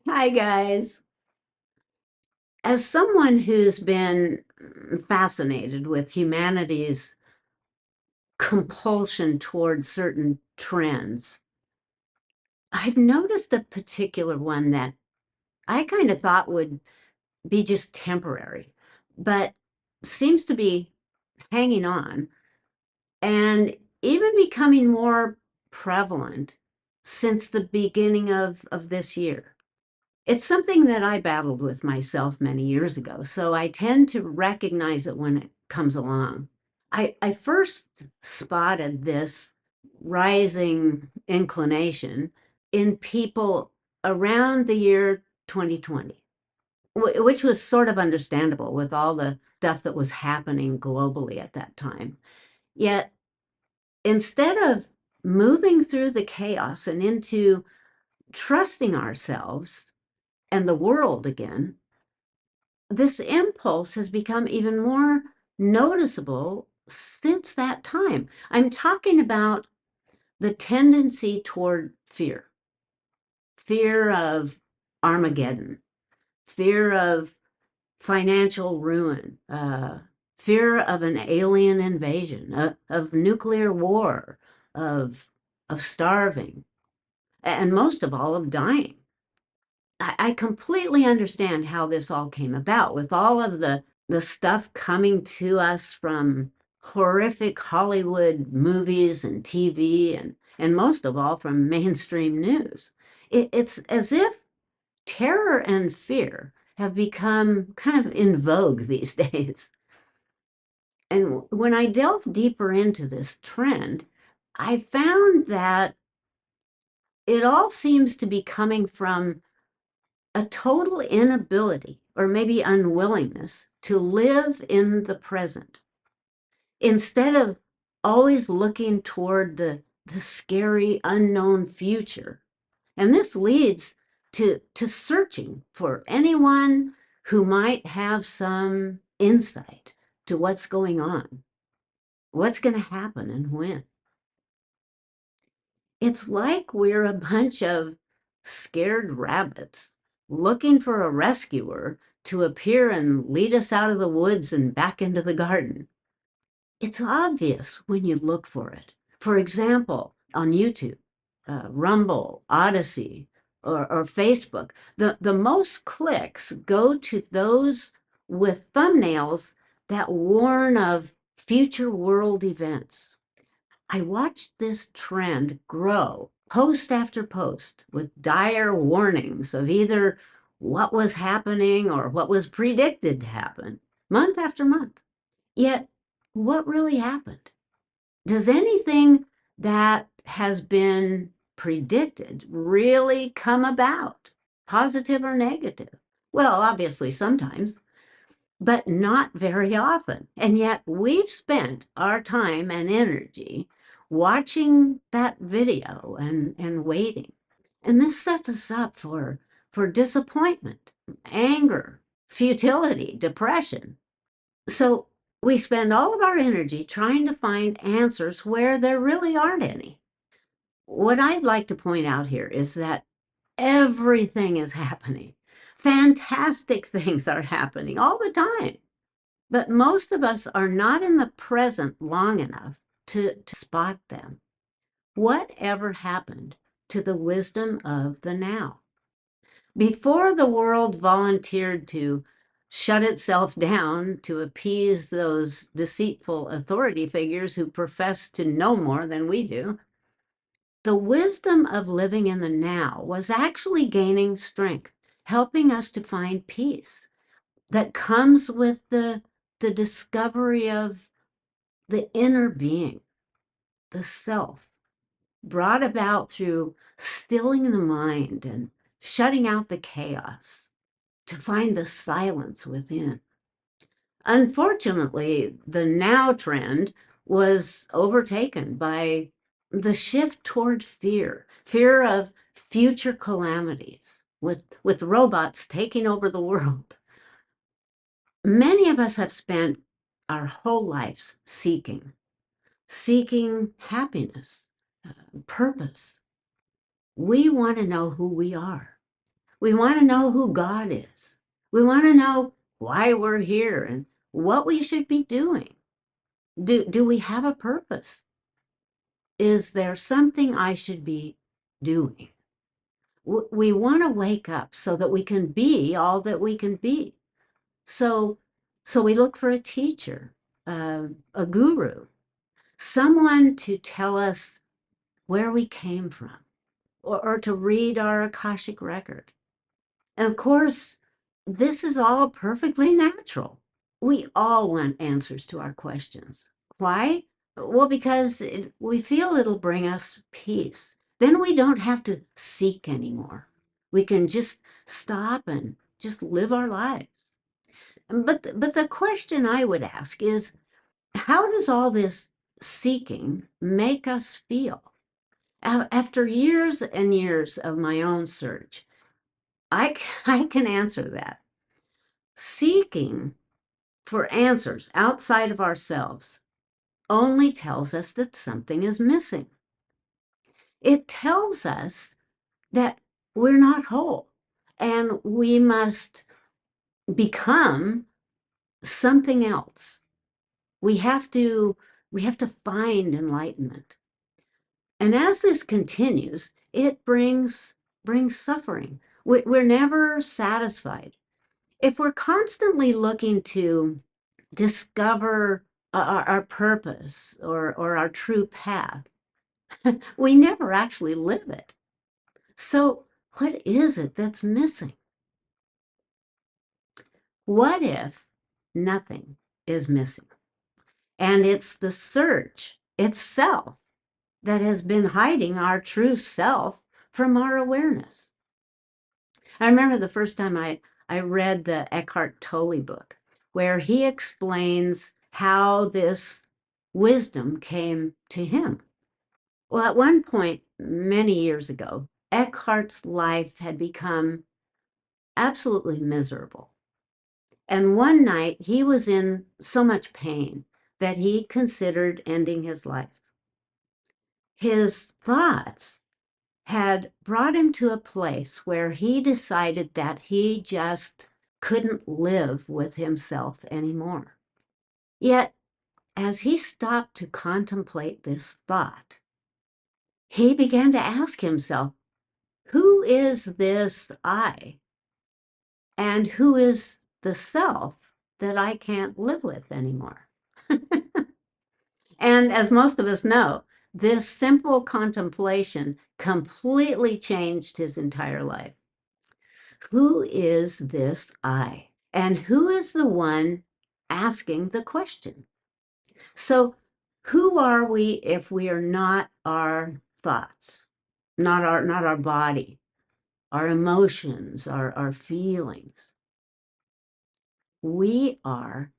Hi, guys. As someone who's been fascinated with humanity's compulsion towards certain trends, I've noticed a particular one that I kind of thought would be just temporary, but seems to be hanging on and even becoming more prevalent since the beginning of this year. It's something that I battled with myself many years ago, so I tend to recognize it when it comes along. I first spotted this rising inclination in people around the year 2020, which was sort of understandable with all the stuff that was happening globally at that time. Yet, instead of moving through the chaos and into trusting ourselves and the world again, this impulse has become even more noticeable since that time. I'm talking about the tendency toward fear of Armageddon, fear of financial ruin, fear of an alien invasion, of nuclear war, of, of starving, and most of all, of dying. I completely understand how this all came about with all of the stuff coming to us from horrific Hollywood movies and TV and most of all from mainstream news. It's as if terror and fear have become kind of in vogue these days. And when I delve deeper into this trend, I found that it all seems to be coming from a total inability or maybe unwillingness to live in the present instead of always looking toward the scary unknown future. And this leads to searching for anyone who might have some insight to what's going on, what's going to happen and when. It's like we're a bunch of scared rabbits looking for a rescuer to appear and lead us out of the woods and back into the garden. It's obvious when you look for it. For example, on YouTube, Rumble, Odyssey, or Facebook, the most clicks go to those with thumbnails that warn of future world events. I watched this trend grow post after post with dire warnings of either what was happening or what was predicted to happen month after month. Yet, what really happened? Does anything that has been predicted really come about, positive or negative? Well, obviously, sometimes, but not very often. And yet we've spent our time and energy watching that video and waiting. And this sets us up for disappointment, anger, futility, depression. So we spend all of our energy trying to find answers where there really aren't any. What I'd like to point out here is that everything is happening. Fantastic things are happening all the time. But most of us are not in the present long enough to spot them. Whatever happened to the wisdom of the now? Before the world volunteered to shut itself down to appease those deceitful authority figures who profess to know more than we do, the wisdom of living in the now was actually gaining strength, helping us to find peace that comes with the discovery of the inner being, the self, brought about through stilling the mind and shutting out the chaos to find the silence within. Unfortunately, the now trend was overtaken by the shift toward fear of future calamities, with robots taking over the world. Many of us have spent our whole lives seeking happiness, purpose. We want to know who we are. We want to know who God is. We want to know why we're here and what we should be doing. Do we have a purpose? Is there something I should be doing? We want to wake up so that we can be all that we can be. So we look for a teacher, a guru, someone to tell us where we came from, or to read our Akashic record. And of course, this is all perfectly natural. We all want answers to our questions. Why? Well, because we feel it'll bring us peace. Then we don't have to seek anymore. We can just stop and just live our lives. But the question I would ask is, how does all this seeking make us feel? After years and years of my own search, I can answer that. Seeking for answers outside of ourselves only tells us that something is missing. It tells us that we're not whole and we must become something else. We have to find enlightenment. And as this continues, it brings suffering. We're never satisfied. If we're constantly looking to discover our purpose or our true path, we never actually live it. So, what is it that's missing? What if nothing is missing? And it's the search itself that has been hiding our true self from our awareness. I remember the first time I read the Eckhart Tolle book, where he explains how this wisdom came to him. Well, at one point, many years ago, Eckhart's life had become absolutely miserable. And one night he was in so much pain that he considered ending his life. His thoughts had brought him to a place where he decided that he just couldn't live with himself anymore. Yet, as he stopped to contemplate this thought, he began to ask himself, who is this I? And who is the self that I can't live with anymore? And as most of us know, this simple contemplation completely changed his entire life. Who is this I? And who is the one asking the question? So, who are we if we are not our thoughts, not our body, our emotions, our feelings? We are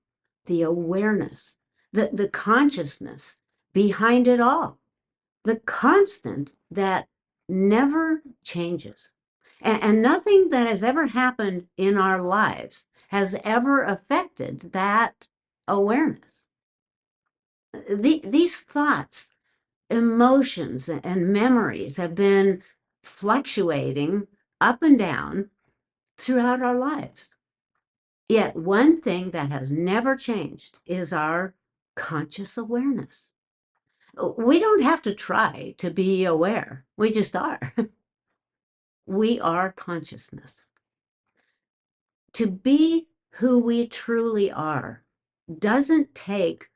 the awareness, the consciousness behind it all, the constant that never changes. And nothing that has ever happened in our lives has ever affected that awareness. These thoughts, emotions, and memories have been fluctuating up and down throughout our lives. Yet one thing that has never changed is our conscious awareness. We don't have to try to be aware. We just are. We are consciousness. To be who we truly are doesn't take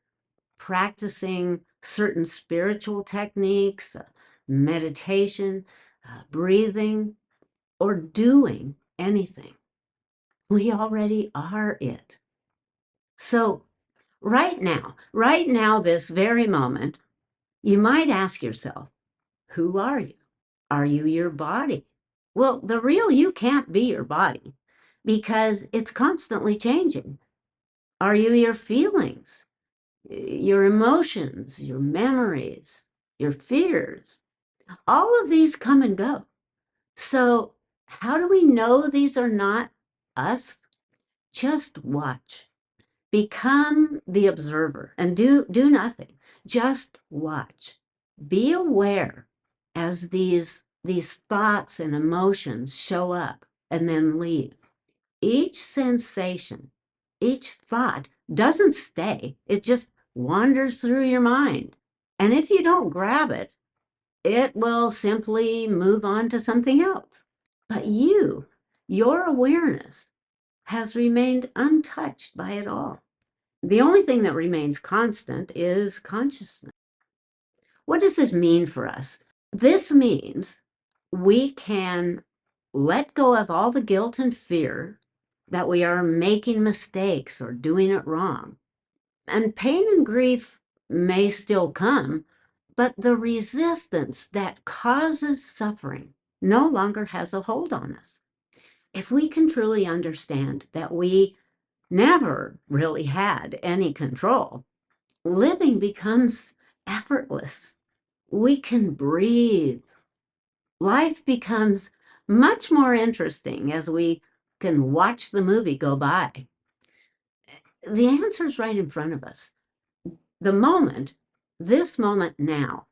practicing certain spiritual techniques, meditation, breathing, or doing anything. We already are it. So right now, this very moment, you might ask yourself, who are you? Are you your body? Well, the real you can't be your body because it's constantly changing. Are you your feelings, your emotions, your memories, your fears? All of these come and go. So, how do we know these are not us? Just watch. Become the observer and do nothing. Just watch. Be aware as these thoughts and emotions show up and then leave. Each sensation, each thought doesn't stay. It just wanders through your mind. And if you don't grab it, it will simply move on to something else. But your awareness has remained untouched by it all. The only thing that remains constant is consciousness. What does this mean for us? This means we can let go of all the guilt and fear that we are making mistakes or doing it wrong. And pain and grief may still come, but the resistance that causes suffering no longer has a hold on us. If we can truly understand that we never really had any control, living becomes effortless. We can breathe. Life becomes much more interesting as we can watch the movie go by. The answer's right in front of us. The moment, this moment now,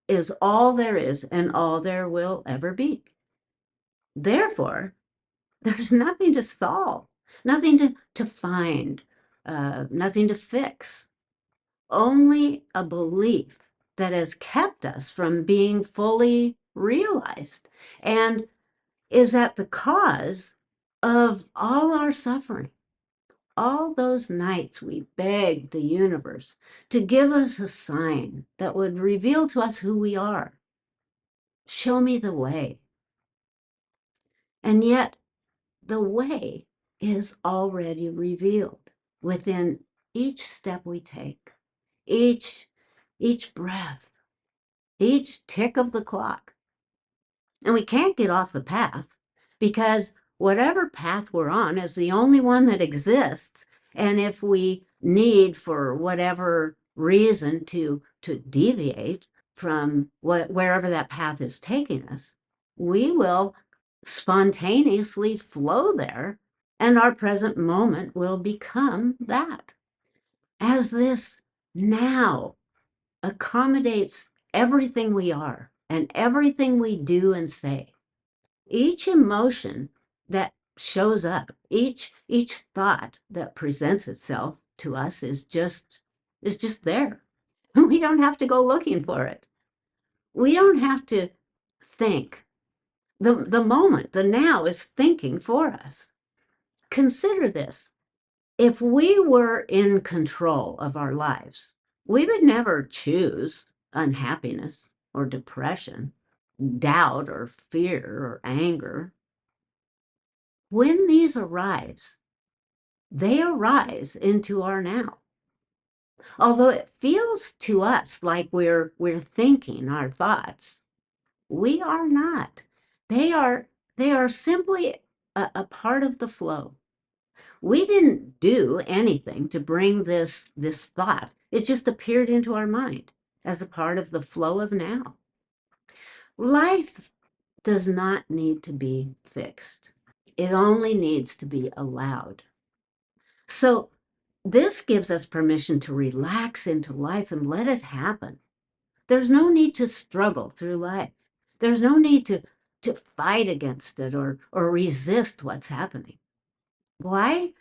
is all there is and all there will ever be. Therefore, there's nothing to solve, nothing to find, nothing to fix, only a belief that has kept us from being fully realized and is at the cause of all our suffering. All those nights we begged the universe to give us a sign that would reveal to us who we are. Show me the way. And yet, the way is already revealed within each step we take, each breath, each tick of the clock. And we can't get off the path because whatever path we're on is the only one that exists. And if we need, for whatever reason, to deviate from wherever that path is taking us, we will spontaneously flow there, and our present moment will become that. As this now accommodates everything we are and everything we do and say, each emotion that shows up, each thought that presents itself to us is just there. We don't have to go looking for it. We don't have to think. The moment, the now, is thinking for us. Consider this. If we were in control of our lives, we would never choose unhappiness or depression, doubt or fear or anger. When these arise, they arise into our now. Although it feels to us like we're thinking our thoughts, we are not. They are simply a part of the flow. We didn't do anything to bring this thought. It just appeared into our mind as a part of the flow of now. Life does not need to be fixed. It only needs to be allowed. So this gives us permission to relax into life and let it happen. There's no need to struggle through life. There's no need to fight against it or resist what's happening. Why?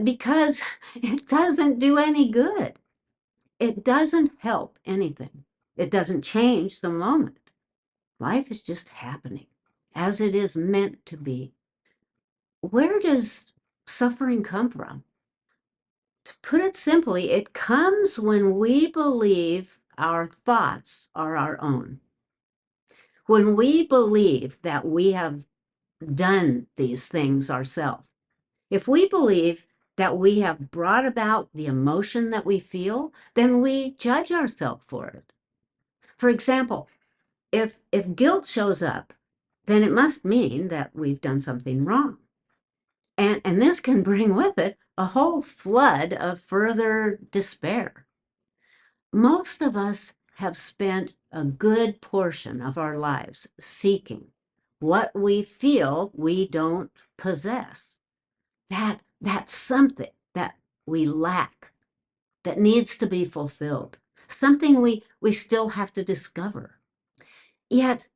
Because it doesn't do any good. It doesn't help anything. It doesn't change the moment. Life is just happening as it is meant to be. Where does suffering come from? To put it simply, it comes when we believe our thoughts are our own. When we believe that we have done these things ourselves. If we believe that we have brought about the emotion that we feel, then we judge ourselves for it. For example, if guilt shows up, then it must mean that we've done something wrong. And this can bring with it a whole flood of further despair. Most of us have spent a good portion of our lives seeking what we feel we don't possess. That's something that we lack, that needs to be fulfilled, something we still have to discover. Yet,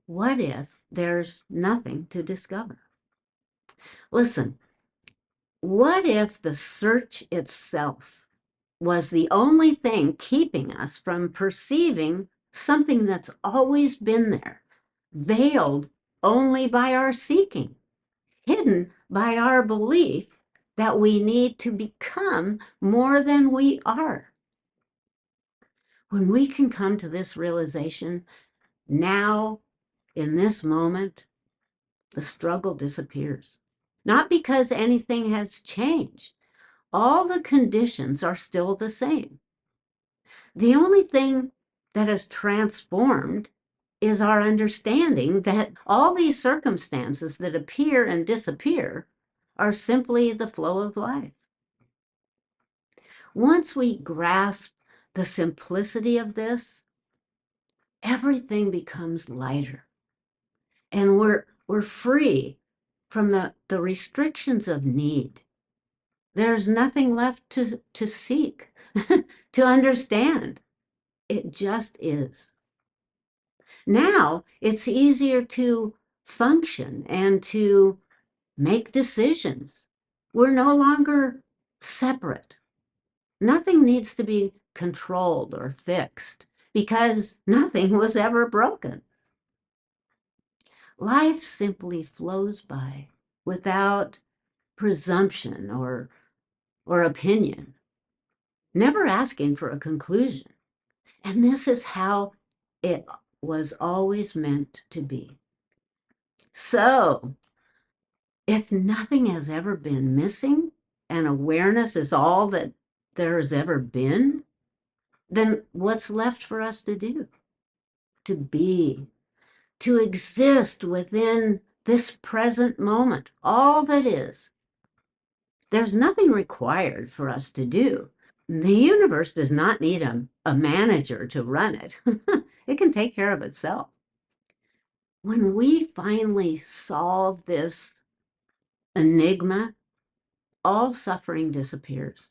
what if there's nothing to discover? Listen, what if the search itself was the only thing keeping us from perceiving something that's always been there, veiled only by our seeking, hidden by our belief that we need to become more than we are? When we can come to this realization now, in this moment, the struggle disappears. Not because anything has changed. All the conditions are still the same. The only thing that has transformed is our understanding that all these circumstances that appear and disappear are simply the flow of life. Once we grasp the simplicity of this, everything becomes lighter, and we're free from the restrictions of need. There's nothing left to seek, to understand. It just is. Now it's easier to function and to make decisions. We're no longer separate. Nothing needs to be controlled or fixed because nothing was ever broken. Life simply flows by without presumption or opinion, never asking for a conclusion. And this is how it was always meant to be. So, if nothing has ever been missing and awareness is all that there has ever been, then what's left for us to do? To be, to exist within this present moment, all that is. There's nothing required for us to do. The universe does not need a manager to run it. It can take care of itself. When we finally solve this enigma, all suffering disappears.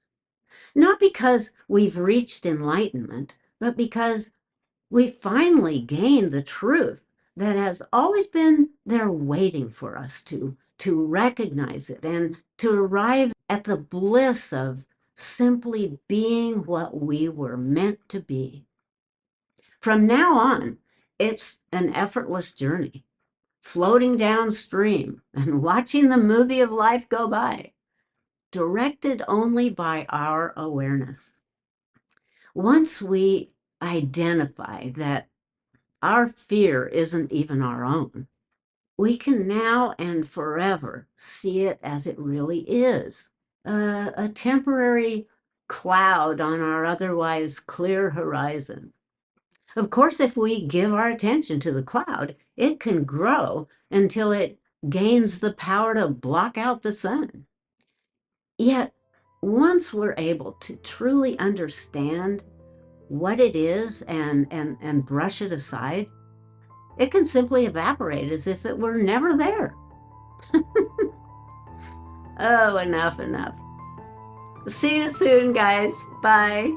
Not because we've reached enlightenment, but because we finally gained the truth that has always been there waiting for us to recognize it and to arrive at the bliss of simply being what we were meant to be. From now on, it's an effortless journey, floating downstream and watching the movie of life go by, directed only by our awareness. Once we identify that our fear isn't even our own, we can now and forever see it as it really is, a temporary cloud on our otherwise clear horizon. Of course, if we give our attention to the cloud, it can grow until it gains the power to block out the sun. Yet, once we're able to truly understand what it is and brush it aside, it can simply evaporate as if it were never there. Oh, enough. See you soon, guys. Bye.